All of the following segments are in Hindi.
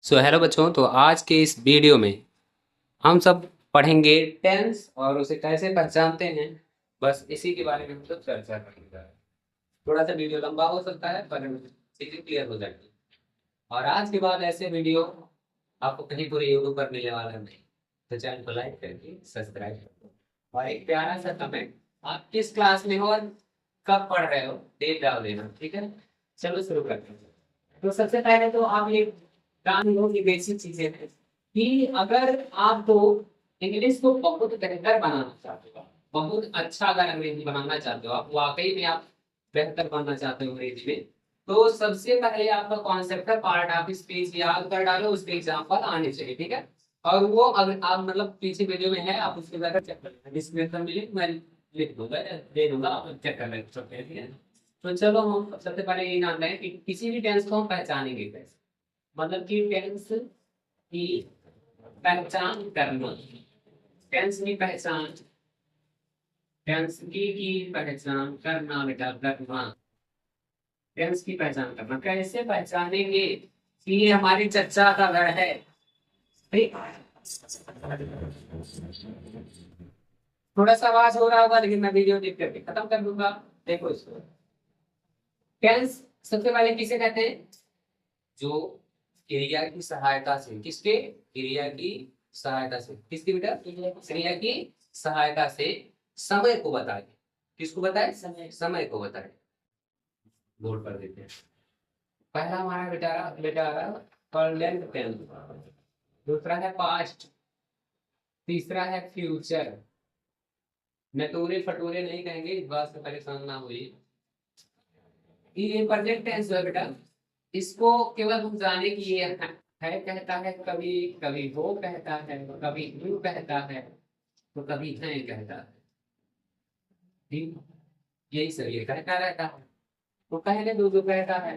हेलो बच्चों, तो आज के इस वीडियो में हम सब पढ़ेंगे टेंस और उसे कैसे पहचानते हैं। बस इसी के बारे में हम सब चर्चा करेंगे। थोड़ा सा वीडियो लंबा हो सकता है पर चीजें क्लियर हो जाएगी। और आज के बाद ऐसे वीडियो आपको कहीं पूरे यूट्यूब पर मिलने वाला नहीं। तो चैनल को लाइक करके सब्सक्राइब करो और एक प्यारा सा कमेंट, आप किस क्लास में हो और कब पढ़ रहे हो डेट डाल देना। ठीक है, चलो शुरू करते हैं। तो सबसे पहले तो आप ये जान लो कि बेसिक चीजें हैं कि अगर आपको इंग्लिश को बहुत बेहतर बनाना चाहते हो, बहुत अच्छा अगर अंग्रेजी बनाना चाहते हो, आप वाकई में आप बेहतर बनना चाहते हो अंग्रेजी में, तो सबसे पहले आपका कॉन्सेप्ट का पार्ट आप इस पेज याद कर डालो, उस पे एग्जाम्पल आने चाहिए। ठीक है, और वो अगर आप मतलब पीछे वीडियो में है आप उसके जाकर चेक कर लेना, डिस्क्रिप्शन में लिंक मैं लिख दूंगा, दे दूंगा, आप चेक कर ले सकते हैं। ठीक है, तो चलो हम सबसे पहले ये जानते हैं कि किसी भी टेंस को हम पहचानेंगे कैसे। मतलब कि टेंस की पहचान करना, टेंस की पहचान, टेंस की पहचान करना बेटा, करना। टेंस की पहचान करना कैसे पहचानेंगे कि ये हमारी चर्चा का घर है। ठीक? थोड़ा सा आवाज हो रहा होगा लेकिन मैं वीडियो देख करके खत्म कर दूंगा। देखो इसको, टेंस सबसे पहले किसे कहते हैं? जो क्रिया की सहायता से, किसके? क्रिया की सहायता से, किसकी बेटा? क्रिया की सहायता से समय को बताए। किसको बताए? समय को बताए। बोर्ड पर देते हैं। पहला हमारा बेटा बेटा प्रेजेंट टेंस, दूसरा है पास्ट, तीसरा है फ्यूचर। नटूरे फटूरे नहीं कहेंगे, इस बात से परेशान ना हुई। ये प्रेजेंट टेंस है बेटा, इसको केवल हम जाने की ये है कहता है, कभी कभी वो कहता है, कभी यू कहता है, तो कभी है कहता है। ठीक, यही सब ये कहता रहता है। तो कहने दो जो कहता है।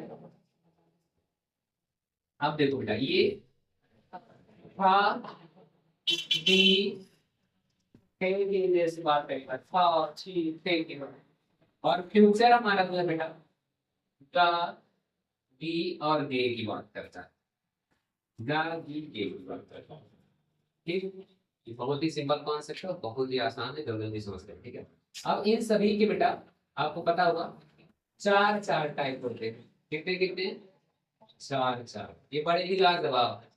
अब देखो बेटा, ये था दी थे की से बात करेगा, था थी थे की बात। और फ्यूचर हमारा मतलब बेटा गा दी और दे की बात करता है। गा दी दे की बात करता है। ठीक, ये बहुत ही सिंपल कॉन्सेप्ट है, बहुत ही आसान है, जल्दी जल्दी समझते हैं। ठीक है, अब इन सभी के बेटा आपको पता होगा चार चार टाइप होते हैं। कितने कितने? चार चार। ये बड़े ही लाजवाब है।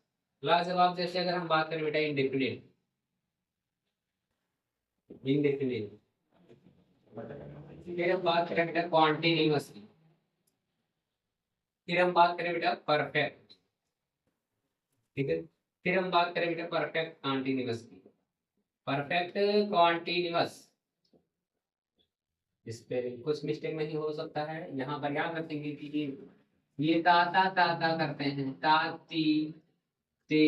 लाजवाब जैसे अगर हम बात करें बेटा इंडेफिनिट, इंडेफिनिट। फिर हम बात करें बेटा कॉन्टिन्यूअस, फिर हम बात करें बेटा परफेक्ट। ठीक है, फिर हम बात करें बेटा परफेक्ट कॉन्टिन्यूअस की। परफेक्ट कॉन्टिन्यूअस, इस पे कुछ मिस्टेक नहीं हो सकता है। यहाँ पर याद रखेंगे कि ये ताता ताता करते हैं, ताती ते,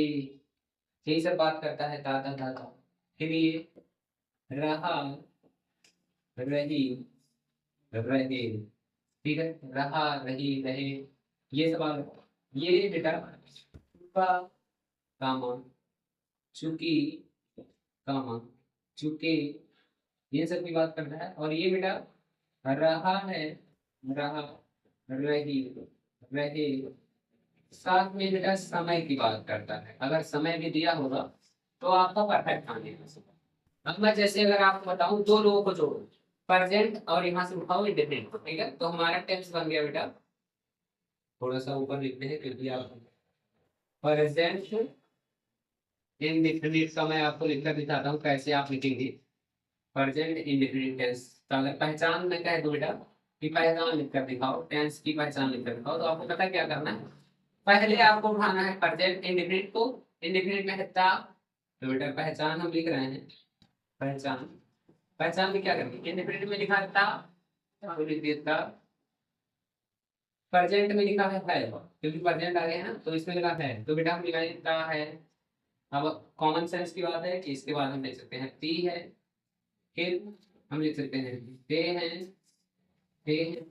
यही सब बात करता है ताता ताता। फिर ये रहा रही रहे, ठीक है, रहा रही रहे, ये सब ये बेटा चुका कामा, चुकी कामा, चुके, ये सब की बात करता है। और ये बेटा रहा है, रहा रही रहे, साथ में बेटा समय की बात करता है। अगर समय भी दिया होगा तो आपका परफेक्ट आने का। अब मैं जैसे अगर आपको बताऊं दो लोगों को जोड़ो, प्रेजेंट और यहाँ से उठाओ इंडेफिनिट को, ठीक है, तो हमारा टेंस बन गया बेटा। थोड़ा सा ऊपर लिखते हैं क्योंकि आप प्रेजेंट इंडेफिनिट का मैं आपको लिखकर दिखाता हूँ कैसे आप लिखेंगे। प्रेजेंट इंडेफिनिट टेंस, तो अगर पहचान में कह दो बेटा कि पहचान लिखकर दिखाओ, टेंस की पहचान लिखकर दिखाओ, तो आपको पता क्या करना है? पहले आपको उठाना है प्रेजेंट इंडेफिनिट को, इंडेफिनिट में है ता, तो बेटा पहचान हम लिख रहे हैं। पहचान, पहचान में क्या करेंगे? इंडेफिनिट में लिखा है ता, तो लिख दिया ता। प्रेजेंट में लिखा है क्योंकि प्रेजेंट आ गया है ना, तो इसमें लिखा है, तो बेटा हम लिखाएंगे ता है। अब कॉमन सेंस की बात है कि इसके बाद हम लिख सकते हैं ती है, फिर हम लिख सकते हैं ते हैं, ते हैं,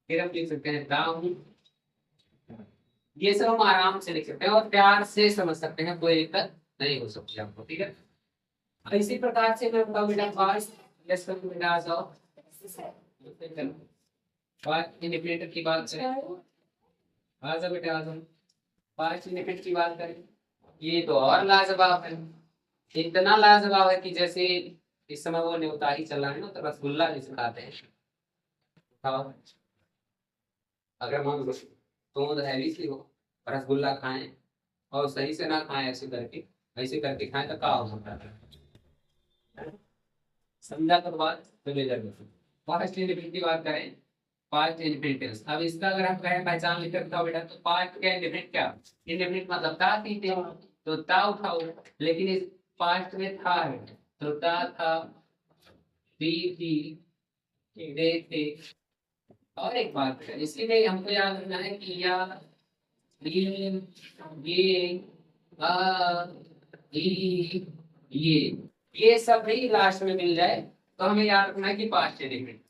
फिर हम लिख सकते हैं ता हूं। ये सब हम आराम से लिख सकते हैं और प्यार से समझ सकते हैं, कोई दिक्कत नहीं हो सकती आपको। ठीक है, इसी प्रकार से मैं बताऊं बेटा फास्ट, लेट्स कम बेटा आ जाओ। फास्ट इंडिपेंडेंट की बात करें, आ जाओ बेटा आ जाओ। पास्ट इंडेफिनिट की बात करें, ये तो और लाजवाब है। इतना लाजवाब है कि जैसे इस समय वो न्योता ही चल रहा है ना, तो रसगुल्ला जिसे खाते हैं। हाँ, अगर मान लो तो हैवी सी हो, रसगुल्ला खाएं और सही से ना खाएं, ऐसे करके खाएं तो क्या हो सकता है? समझा तो बात, तो ले जाओ। पास्ट इंडेफिनिट की बात करें, पास्ट इंडेफिनिट। अब इसका अगर हम कहें पहचान लिख कर बताओ बेटा, तो पास्ट का इंडेफिनिट क्या? इंडेफिनिट मतलब था थी थे, तो ता उठाओ, लेकिन इस पास्ट में था है, तो ता था, थी, दे थे। और एक बात है, इसीलिए हमको याद रखना है कि या, ये, आ, ई, ये सब भी लास्ट में मिल जाए तो हमें याद रखना है कि पास्ट इंडेफिनिट।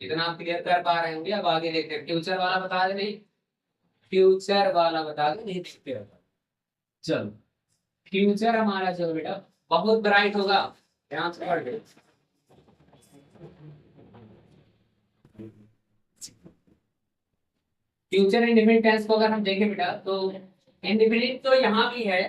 इतना आप क्लियर कर पा रहे होंगे। अब आगे देखते हैं, फ्यूचर वाला बता दे, नहीं फ्यूचर वाला बता दे, नहीं देखते हैं। चलो, फ्यूचर हमारा जो बेटा बहुत ब्राइट होगा, ध्यान से पढ़ के। फ्यूचर इंडेफिनिट टेंस को अगर हम देखें बेटा, तो इंडेफिनिट तो यहाँ भी है,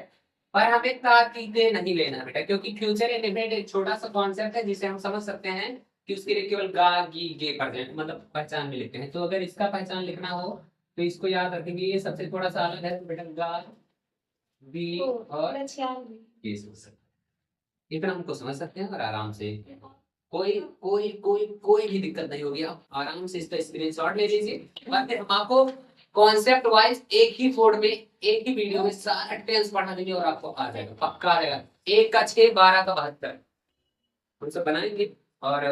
पर हमें ताकीदे नहीं लेना बेटा, क्योंकि फ्यूचर इंडेफिनिट एक छोटा सा कॉन्सेप्ट है जिसे हम समझ सकते हैं कि उसके लिए केवल गा गी गे प्रेजेंट मतलब पहचान में लिखते हैं। तो अगर इसका पहचान लिखना हो तो इसको याद रखेंगे, ये सबसे थोड़ा सा अलग है, तो बेटा गा बी और ये इतना हमको समझ सकते हैं और आराम से, कोई भी दिक्कत नहीं होगी। आप आराम से इसका स्क्रीनशॉट ले लीजिए और फिर हम आपको कॉन्सेप्ट वाइज एक ही बोर्ड में एक ही वीडियो में सारा टेंस पढ़ा देंगे और आपको आ जाएगा, पक्का आ जाएगा। 1 का 6, 12 का 72 हम सब बनाएंगे। और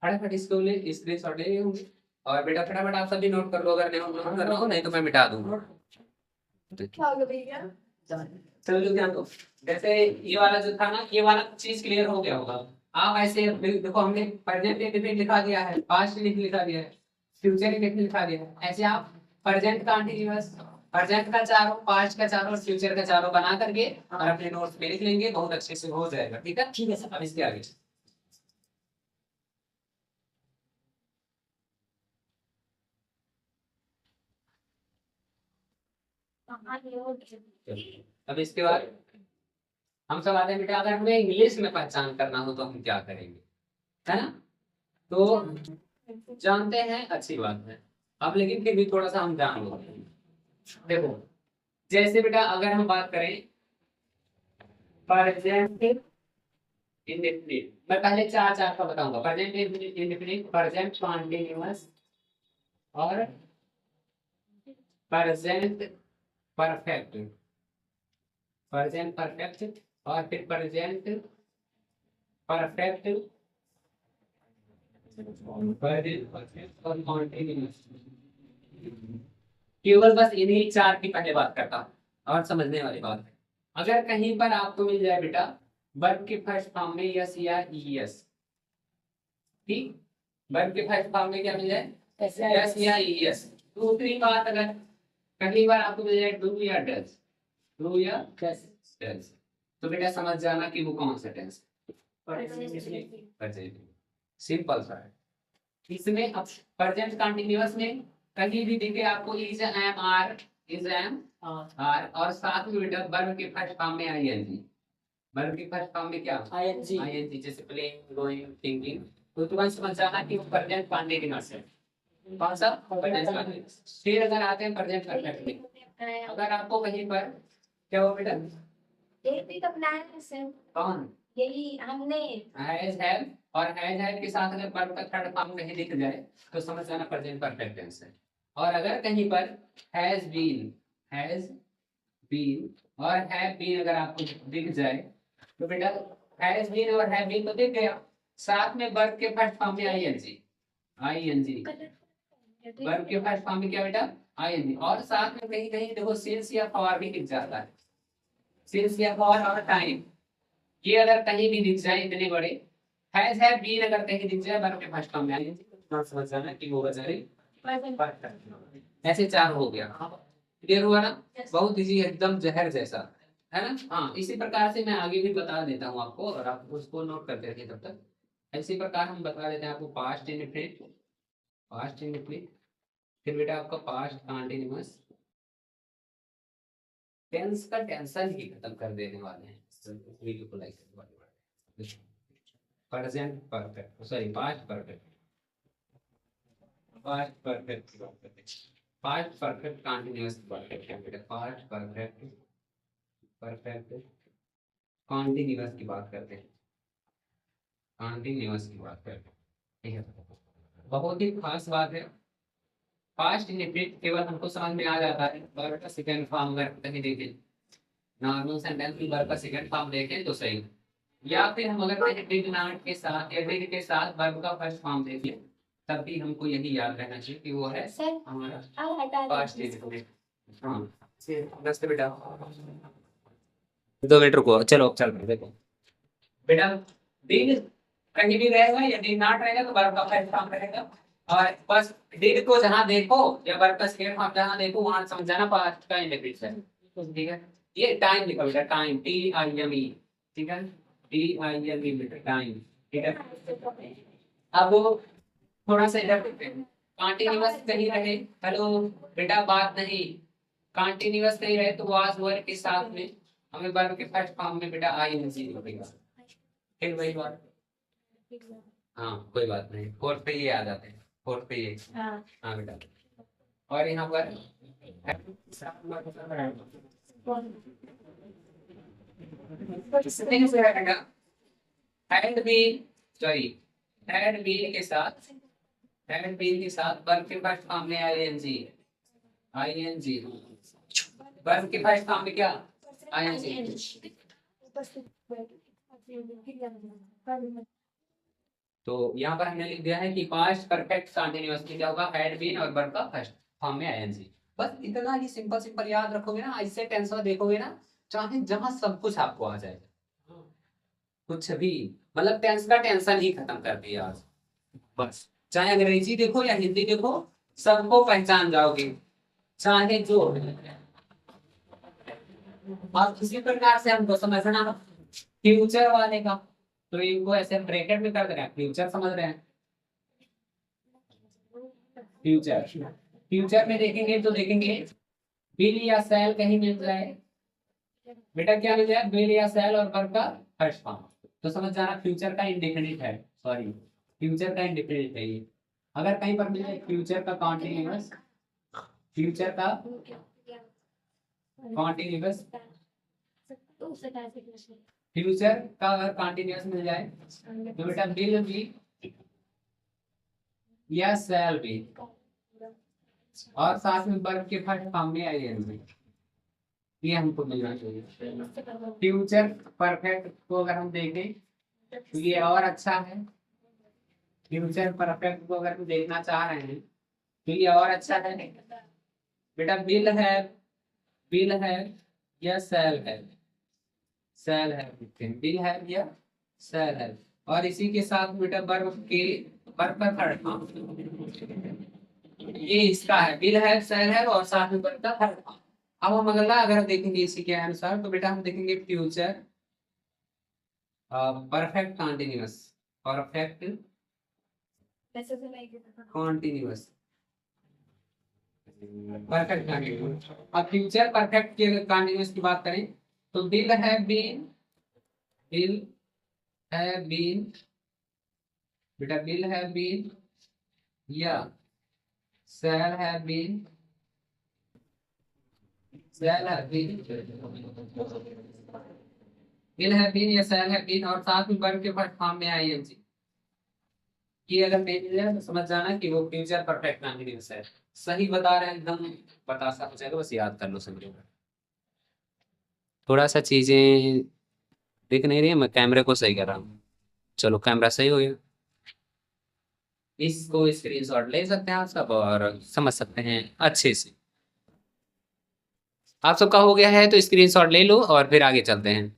फटाफट इसको ले स्क्रीनशॉट ले होंगे। और बेटा फटाफट आप सभी नोट कर लो, अगर नहीं नोट कर रहा हो नहीं तो मैं मिटा दूंगा। चलो ध्यान दो, जैसे ये वाला जो था ना, ये वाला चीज क्लियर हो गया होगा। आप ऐसे देखो, हमने प्रेजेंट इंडेफिनिट लिखा दिया है, पास्ट लिखा दिया है, फ्यूचर इंडेफिनिट लिखा दिया है। ऐसे आप प्रेजेंट कंटीन्यूअस, प्रेजेंट का चारों, पास्ट का चारों और फ्यूचर का चारों बना करके और अपने नोट्स पे लिख लेंगे, बहुत अच्छे से हो जाएगा। ठीक है, ठीक है सर। अब इसके आगे अब इसके बाद हम सब आते हैं बेटा, अगर हमें इंग्लिश में पहचान करना हो तो हम क्या करेंगे, है ना? तो जानते हैं, अच्छी बात है। अब लेकिन फिर भी थोड़ा सा हम जान लो। देखो, जैसे बेटा अगर हम बात करें प्रेजेंट इंडेफिनिट, मैं पहले चार चार का बताऊंगा। प्रेजेंट इंडेफिनिट, प्रेजेंट कॉन्टिन्यूअस और प्रेजेंट परफेक्ट, प्रेजेंट परफेक्ट और फिर प्रेजेंट परफेक्ट और कॉन्टिन्यूअस। केवल बस इन्हीं चार की पहले बात करता हूँ और समझने वाली बात है। अगर कहीं पर आपको मिल जाए बेटा वर्ब के फर्स्ट फॉर्म में यस या ईएस, ठीक, वर्ब के फर्स्ट फॉर्म में क्या मिल जाए, यस या ईएस। दूसरी बात, अगर कहीं बार आपको मिल जाए डू या डज, डू या डज, तो बेटा समझ जाना कि वो कौन सा टेंस है। सिंपल सा है। इसमें अब प्रेजेंट कंटीन्यूअस में कहीं भी दिखे आपको is am are, is am are, और साथ में बेटा वर्ब के फर्स्ट फॉर्म में आईएनजी, वर्ब के फर्स्ट फॉर्म में क्या आईएनजी, आईएनजी जैसे प्लेइंग, गोइंग, थिंकिंग, तो तुरंत समझ जाना कि प्रेजेंट कंटीन्यूअस है। कौन सा प्रेजेंट कंटीन्यूअस। फिर अगर आते हैं प्रेजेंट परफेक्ट में, अगर आपको कहीं पर क्या हो बेटा, कौन, यही हमने हैज हैव, और हैज हैव के साथ अगर वर्ब का थर्ड फॉर्म कहीं दिख जाए तो समझ जाना प्रेजेंट परफेक्ट टेंस है। और अगर कहीं पर हैज बीन और हैव बीन अगर आपको दिख जाए तो बेटा हैज बीन और हैव बीन तो दिख गया, साथ में वर्ब के फर्स्ट फॉर्म में आईएनजी, आईएनजी वर्ब के फर्स्ट फॉर्म में क्या बेटा आईएनजी, और साथ में कहीं कहीं देखो सिंस या फॉर भी दिख जाता है, सिंस या फॉर और टाइम, ये अगर कहीं भी दिख जाए इतने बड़े, हैज हैव बीन अगर कहीं दिख जाए वर्ब के फर्स्ट फॉर्म में आईएनजी, तो समझ जाना कि वो बेचारे ऐसे चार हो गया। क्लियर हुआ ना? बहुत इजी, एकदम जहर जैसा, है ना? हाँ, इसी प्रकार से मैं आगे भी बता देता हूँ आपको और आप उसको नोट करते रहिए तब तक। इसी प्रकार हम बता देते हैं आपको पास्ट इंडेफिनिट, पास्ट इंडेफिनिट, फिर बेटा आपका पास्ट कंटीन्यूअस, टेंस का टेंशन ही खत्म कर देने वाले हैं वीडियो को लाइक करने वाले। Present perfect, sorry past perfect, past perfect की बात करते हैं। पास्ट परफेक्ट कंटीन्यूअस परफेक्ट है बेटा, पास्ट परफेक्ट परफेक्ट कंटीन्यूअस की बात करते हैं, कंटीन्यूअस की बात करते हैं। ठीक है, बहुत ही खास बात है। पास्ट इंडेफिनिट केवल हमको समझ में आ जाता है वर्ब का सेकंड फॉर्म अगर कहीं देखें, नॉर्मल सेंटेंस में वर्ब का सेकंड फॉर्म देखें तो सही, या फिर हम अगर कहीं डिड नॉट के साथ या डिड के साथ वर्ब का फर्स्ट फॉर्म देखें, तब भी हमको यही याद रहना चाहिए कि वो है हमारा पास्ट इंडेफिनिट। हाँ बस बेटा 2 मिनट रुको, चलो चल रहे देखो बेटा, डिड कहीं भी रहेगा या डिड नॉट रहेगा तो वर्ब का फर्स्ट फॉर्म रहेगा, और बस डिड को जहां देखो या वर्ब का सेकंड फॉर्म जहां देखो वहां समझ जाना पास्ट का इंडेफिनिट है। ठीक है, ये टाइम लिखा बेटा, टाइम TIME, ठीक है TIME बेटा टाइम। ठीक है, अब थोड़ा सा इधर देखते हैं, कंटीन्यूअस कहीं रहे, हेलो बेटा बात नहीं, कंटीन्यूअस कहीं रहे तो वाज वर के साथ में हमें वर्ब के फर्स्ट फॉर्म में बेटा ING लगेगा। फिर वही बात, हाँ कोई बात नहीं, फोर्थ पे ये आ जाते हैं, फोर्थ पे ये। हाँ बेटा, और यहाँ पर had been, sorry had been के साथ, हैड बीन के साथ वर्ब के फर्स्ट फॉर्म में ING वर्ब के फर्स्ट फॉर्म में क्या ING। तो यहाँ पर हमने लिख दिया है कि पास्ट परफेक्ट कंटीन्यूअस में क्या होगा, हैड बीन और वर्ब का फर्स्ट फॉर्म में ING। बस इतना ही सिंपल सिंपल याद रखोगे ना, इससे टेंशन देखोगे ना, चाहे जहां सब कुछ आपको आ जाए, कुछ भी, मतलब टेंस का टेंशन ही खत्म कर दिया आज। बस चाहे अंग्रेजी देखो या हिंदी देखो, सबको पहचान जाओगे, चाहे जो आप किसी प्रकार से हमको समझना फ्यूचर वाले का, तो इनको ऐसे ब्रैकेट में कर दे रहे हैं, फ्यूचर समझ रहे हैं, फ्यूचर, फ्यूचर में देखेंगे तो देखेंगे बिल या सेल कहीं मिल जाए बेटा, क्या मिल जाए बिल या सेल और वर्ब का फर्स्ट फॉर्म, तो समझ जाना फ्यूचर का इंडेफिनिट है, सॉरी फ्यूचर का इंडेफिनिट है ये। अगर कहीं पर मिल जाए फ्यूचर का कॉन्टिन्यूअस, फ्यूचर का कॉन्टिन्यूअस, फ्यूचर का अगर कॉन्टिन्यूअस मिल जाए तो बेटा बिल भी या सेल भी, और साथ में वर्ब के फर्स्ट फॉर्म में ING, ये हमको मिलना चाहिए। फ्यूचर परफेक्ट को अगर हम देखें तो ये और अच्छा है, फ्यूचर परफेक्ट को अगर हम देखना चाह रहे हैं तो ये और अच्छा है बेटा, बिल है या सेल है, सेल है, बिल है या सेल है, और इसी के साथ बेटा वर्ब का थर्ड फॉर्म, ये इसका है, बिल है सेल है और साथ में वर्ब का थर्ड फॉर्म। अब हम अगला अगर देखेंगे इसी के अनुसार तो बेटा हम देखेंगे future perfect continuous, perfect continuous, perfect continuous. अब फ्यूचर परफेक्ट के कंटिन्यूअस की बात करें तो बिल है बीन, बिल है बीन बेटा, बिल है बीन या सेल है बीन, सेल है बीन, बिल है बीन या सेल है बीन और साथ में वर्ब के फर्स्ट फॉर्म में ING, कि अगर नहीं मिल जाए तो समझ जाना कि वो फ्यूचर परफेक्ट कंटीन्यूअस है। सही बता रहे हैं एकदम, बता सा हो जाएगा, बस याद कर लो समझो। थोड़ा सा चीजें दिख नहीं रही है, मैं कैमरे को सही कर रहा हूँ, चलो कैमरा सही हो गया, इसको स्क्रीनशॉट ले सकते हैं आप सब और समझ सकते हैं अच्छे से। आप सबका हो गया है तो स्क्रीनशॉट ले लो और फिर आगे चलते हैं।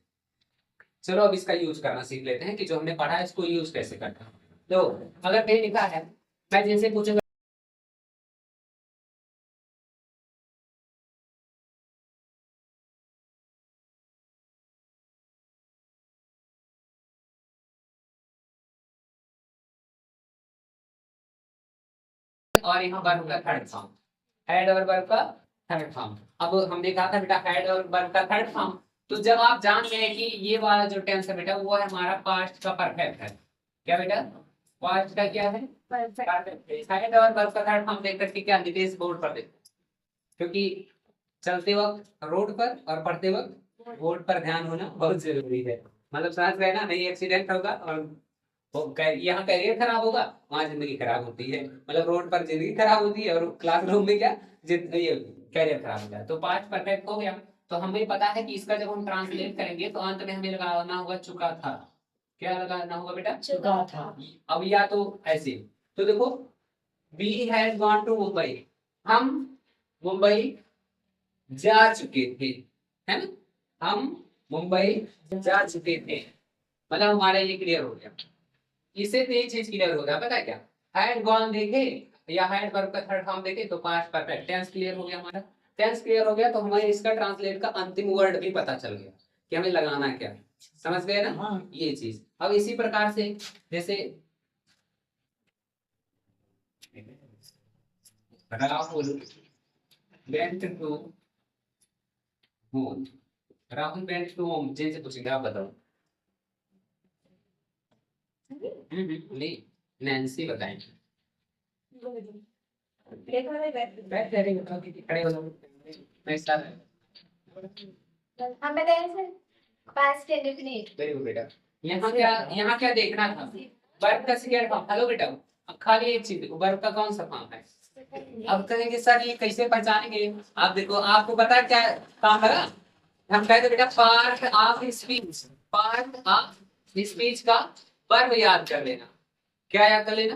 चलो अब इसका यूज करना सीख लेते हैं कि जो हमने पढ़ा है इसको यूज कैसे करना है। तो अगर कहीं लिखा है, मैं जैसे पूछूंगा और यहाँ वर्ब का थर्ड फॉर्म, हेड और वर्ब का थर्ड फॉर्म। अब हमने कहा था बेटा हैड और वर्ब का थर्ड फॉर्म, तो जब आप जान गए कि ये वाला जो टेंस है बेटा वो है हमारा पास्ट का परफेक्ट है। क्या बेटा? पास्ट का क्या है? परफेक्ट। हैड और वर्ब का थर्ड फॉर्म देख करके क्या डिटेल्स बोर्ड पर देखो, क्योंकि चलते वक्त रोड पर और पढ़ते वक्त बोर्ड पर ध्यान होना बहुत जरूरी है। मतलब समझ गए ना, नहीं एक्सीडेंट होगा और यहाँ करियर खराब होगा, वहां जिंदगी खराब होती है। मतलब रोड पर जिंदगी खराब होती है और क्लासरूम में क्या ये करियर खराब होता है। तो पास्ट परफेक्ट हो गया, तो हमें पता है कि इसका जब हम ट्रांसलेट करेंगे तो अंत में हमें लगाना होगा चुका था। क्या लगाना होगा बेटा? चुका था। अब या तो ऐसे, तो देखो we had gone to Mumbai, हम मुंबई जा चुके थे, है ना, हम मुंबई जा चुके थे। मतलब हमारा ये क्लियर हो गया। इससे तो एक चीज क्लियर हो गया, पता है क्या? हैड गॉन देखे या हैड वर्ब का थर्ड फॉर्म देखे तो पास्ट परफेक्ट टेंस क्लियर हो गया हमारा। टेंस क्लियर हो गया तो हमें इसका ट्रांसलेट का अंतिम वर्ड भी पता चल गया कि हमें लगाना क्या है। समझ गए ना? हाँ। ये चीज। अब इसी प्रकार से जैसे Rahul went to home, Rahul went to home जिनसे पूछेंगे आप बताओ। नहीं, नैन्सी बताएंगे। बैठ जाएंगे, खड़े हो जाओ। मैं स्टार्ट। हम बताएं sir past indefinite. Very good बेटा। यहाँ क्या देखना था? वर्ब का सेकंड फॉर्म। हेलो बेटा, अब खाली एक चीज, वर्ब का कौन सा फॉर्म है? अब कहेंगे सर ये कैसे पहचानेंगे? आप देखो, आपको पता है क्या काम है? हम कहते बेटा part of speech, part of speech का वर्ब याद कर लेना। क्या याद कर लेना?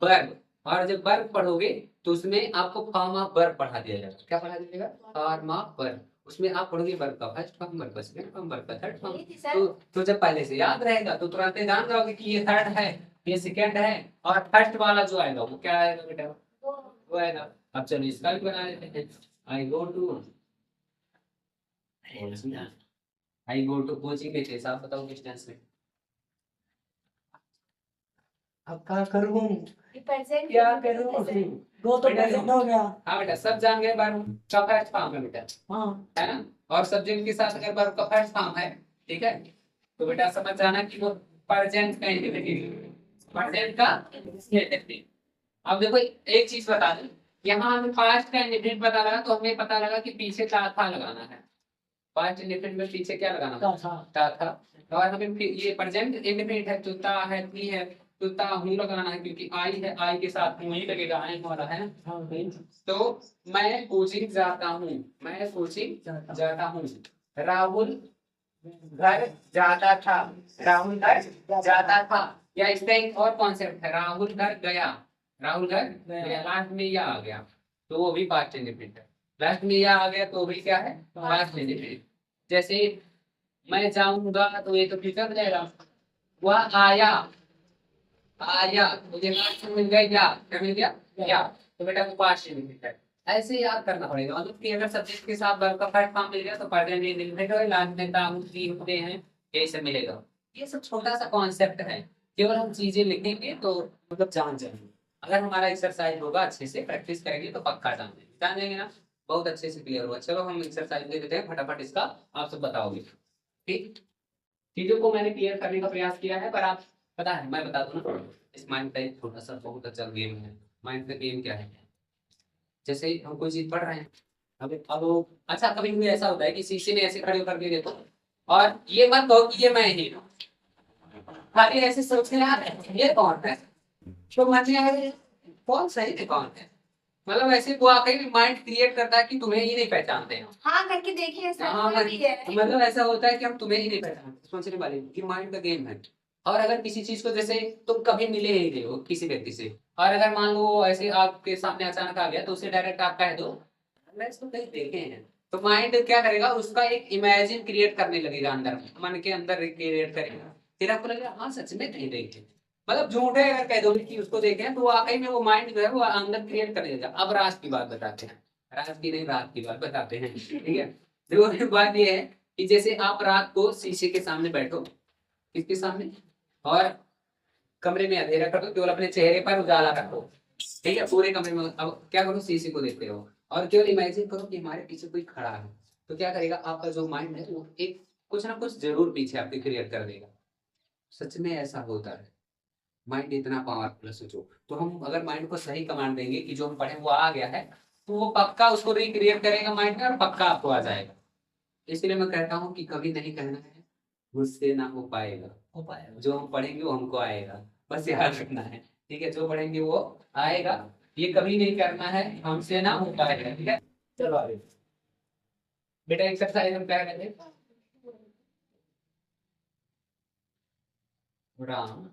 वर्ब। और जब वर्ब पढ़ोगे तो उसमें आपको फॉर्म ऑफ वर्ब पढ़ा दिया जाएगा। क्या पढ़ा दिया जाएगा? Form of verb. उसमें आप पढ़ोगे वर्ब का फर्स्ट फॉर्म, वर्ब का सेकंड फॉर्म, वर्ब का थर्ड फॉर्म। तो जब पहले से याद रहेगा तो तुरंत जान जाओगे कि ये थर्ड है, ये सेकंड है, और फर्स्ट वाला जो आएगा वो क्या आएगा बेटा? वो आएगा। अब चलो इसका भी बना लेते हैं। I go to, I go to coaching के थे, आप बताओ किस टेंस में? अब क्या करूं? क्या करूं? वो तो प्रेजेंट हो गया। हाँ बेटा, सब जान गए वर्ब का फर्स्ट फॉर्म है बेटा, हाँ है ना? और सब्जेक्ट के साथ अगर वर्ब का फर्स्ट फॉर्म है, ठीक है, तो बेटा समझ जाना कि वो प्रेजेंट का इंडेफिनिट, प्रेजेंट का इंडेफिनिट। अब देखो एक चीज बता दूं, यहाँ हमें पास्ट का इंडेफिनिट पता लगा तो हमें पता लगा कि पीछे था लगाना है। पास्ट इंडेफिनिट में पीछे क्या लगाना था। और हमें ये प्रेजेंट इंडेफिनिट है तो ता है, थी है, तो ता हूं लगाना है, क्योंकि आई है, आई के साथ हूं ही लगेगा, आई वाला है ना। तो मैं कोचिंग जाता हूँ, मैं कोचिंग जाता हूँ। राहुल घर जाता था, राहुल घर जाता था। या इसका एक और कॉन्सेप्ट है, राहुल घर गया, राहुल घर गया। लास्ट में या आ गया तो वो भी पास्ट इंडेफिनिट है। लास्ट में या आ गया तो भी क्या है? Past indefinite. जैसे मैं जाऊंगा तो ये तो फ्यूचर में जाएगा। वह आया, आया, मुझे लास्ट में मिल गया, क्या मिल गया? या। तो बेटा वो पास्ट इंडेफिनिट है। ऐसे याद करना पड़ेगा, मतलब कि अगर सब्जेक्ट के साथ वर्ब का फर्स्ट फॉर्म मिल गया तो प्रेजेंट इंडेफिनिट है, लास्ट में ता हूं, थी, होते हैं, यही सब मिलेगा। ये सब छोटा सा कॉन्सेप्ट है, केवल हम चीजें लिखेंगे तो मतलब जान जाएंगे। अगर हमारा एक्सरसाइज होगा, अच्छे से प्रैक्टिस करेंगे तो पक्का जान जाएंगे ना। बहुत अच्छे से क्लियर हुआ। चलो हम एक्सरसाइज दे देते हैं, फटाफट इसका आप सब बताओगे। ठीक, चीजों को मैंने क्लियर करने का प्रयास किया है, पर आप पता है मैं बता दूं ना, इस माइंड का एक छोटा सा बहुत अच्छा गेम है। माइंड का गेम क्या है? जैसे हम कोई चीज पढ़ रहे हैं, अब अच्छा कभी कभी ऐसा होता है कि शीशे में ऐसे खड़े होकर के देखो और ये मत कहो कि ये मैं ही हूँ, खाली ऐसे सोच के यार ये कौन है, तो मन में आए कौन सही है कौन है। मतलब ऐसे वो वाकई में माइंड क्रिएट करता है कि तुम्हें ही नहीं पहचानते हैं। हाँ करके देखिए सर। हाँ, मतलब ऐसा होता है कि हम तुम्हें ही नहीं पहचानते, सोचने वाले कि माइंड का गेम है। और अगर किसी चीज को जैसे तुम कभी मिले ही नहीं हो किसी व्यक्ति से, और अगर मान लो वो ऐसे आपके सामने अचानक आ गया तो उसे डायरेक्ट आप कह दो मैं इसको कहीं देखे हैं, तो माइंड क्या करेगा? उसका एक इमेजिन क्रिएट करने लगेगा अंदर, मन के अंदर क्रिएट करेगा। फिर आपको लगेगा हाँ सच में कहीं देखे। मतलब झूठे अगर कह दो कि उसको देखे तो वाकई में वो माइंड जो है वो अंदर क्रिएट कर देगा। अब रात की बात बताते हैं, रात की नहीं रात की बात बताते हैं, ठीक है। देखो बात ये है कि जैसे आप रात को शीशे के सामने बैठो, किसके सामने, और कमरे में अंधेरा कर दो, केवल अपने चेहरे पर उजाला रखो, ठीक है, पूरे कमरे में। अब क्या करो? शीशे को देखते रहो, और केवल इमेजिन करो कि हमारे पीछे कोई खड़ा है, तो क्या करेगा आपका जो माइंड है वो एक कुछ ना कुछ जरूर पीछे आपके क्रिएट कर देगा। सच में ऐसा होता है, माइंड इतना पावरफुल है सोचो। तो हम अगर माइंड को सही कमांड देंगे कि जो हम पढ़े वो आ गया है, तो वो पक्का उसको रिक्रिएट करेगा माइंड में और पक्का आपको आ जाएगा। इसलिए मैं कहता हूँ कि कभी नहीं कहना है मुझसे ना हो पाएगा, जो हम पढ़ेंगे वो हमको आएगा, बस याद रखना है। ठीक है, जो पढ़ेंगे वो आएगा, ये कभी नहीं करना है हमसे ना हो पाएगा। ठीक है, चलो आगे बेटा एक्सरसाइज हम क्या करते हैं। राम,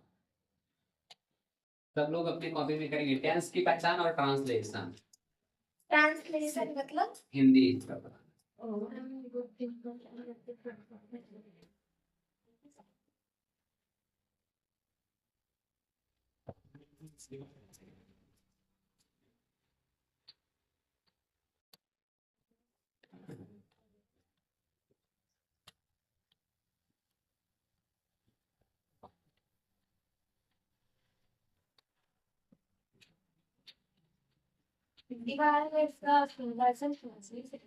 सब लोग अपनी कॉपी में करेंगे टेंस की पहचान और ट्रांसलेशन। ट्रांसलेशन मतलब हिंदी। दीवार में इसका वर्जन ट्रांसलेशन।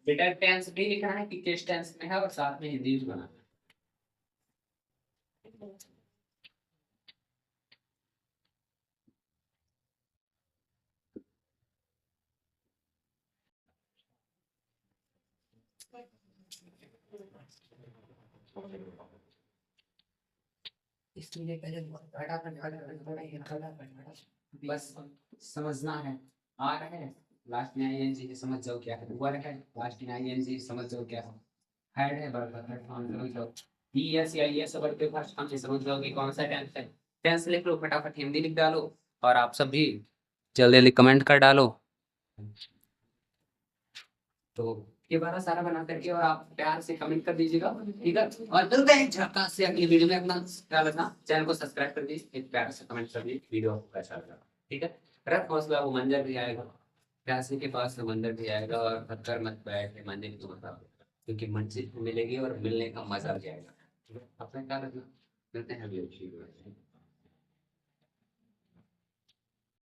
बेटा टेंस भी लिखा है कि किस टेंस में है और साथ में हिंदी भी बना है। इसलिए पहले बस समझना है। आ रहा है लास्ट में आईएनजी, समझ जाओ क्या है। हुआ है लास्ट में आईएनजी, समझ जाओ क्या है। हेड है बराबर हेड फॉर्म समझ जाओ। ईएस या ईएस वर्ड के फर्स्ट फॉर्म से समझ जाओ कि कौन सा टेंस है। टेंस लिख लो फटाफट, हिंदी लिख डालो और आप सब भी जल्दी जल्दी कमेंट कर डालो। तो ये बारा सारा बना करके और आप प्यार से कमेंट कर दीजिएगा। ठीक है, और मिलते हैं झकास से अगली वीडियो में। अपना ख्याल रखना, चैनल को सब्सक्राइब कर दीजिए, एक प्यार से कमेंट कर दीजिए वीडियो आपको कैसा लगा। ठीक है, रख हौसला, वो मंजर भी आएगा, प्यासे के पास वो मंदिर भी आएगा और पत्थर मत बैठ मंदिर को मत आओ, क्योंकि मंजिल मिलेगी और मिलने का मजा भी आएगा। ठीक है, अपना ख्याल रखना, मिलते हैं अगली वीडियो में।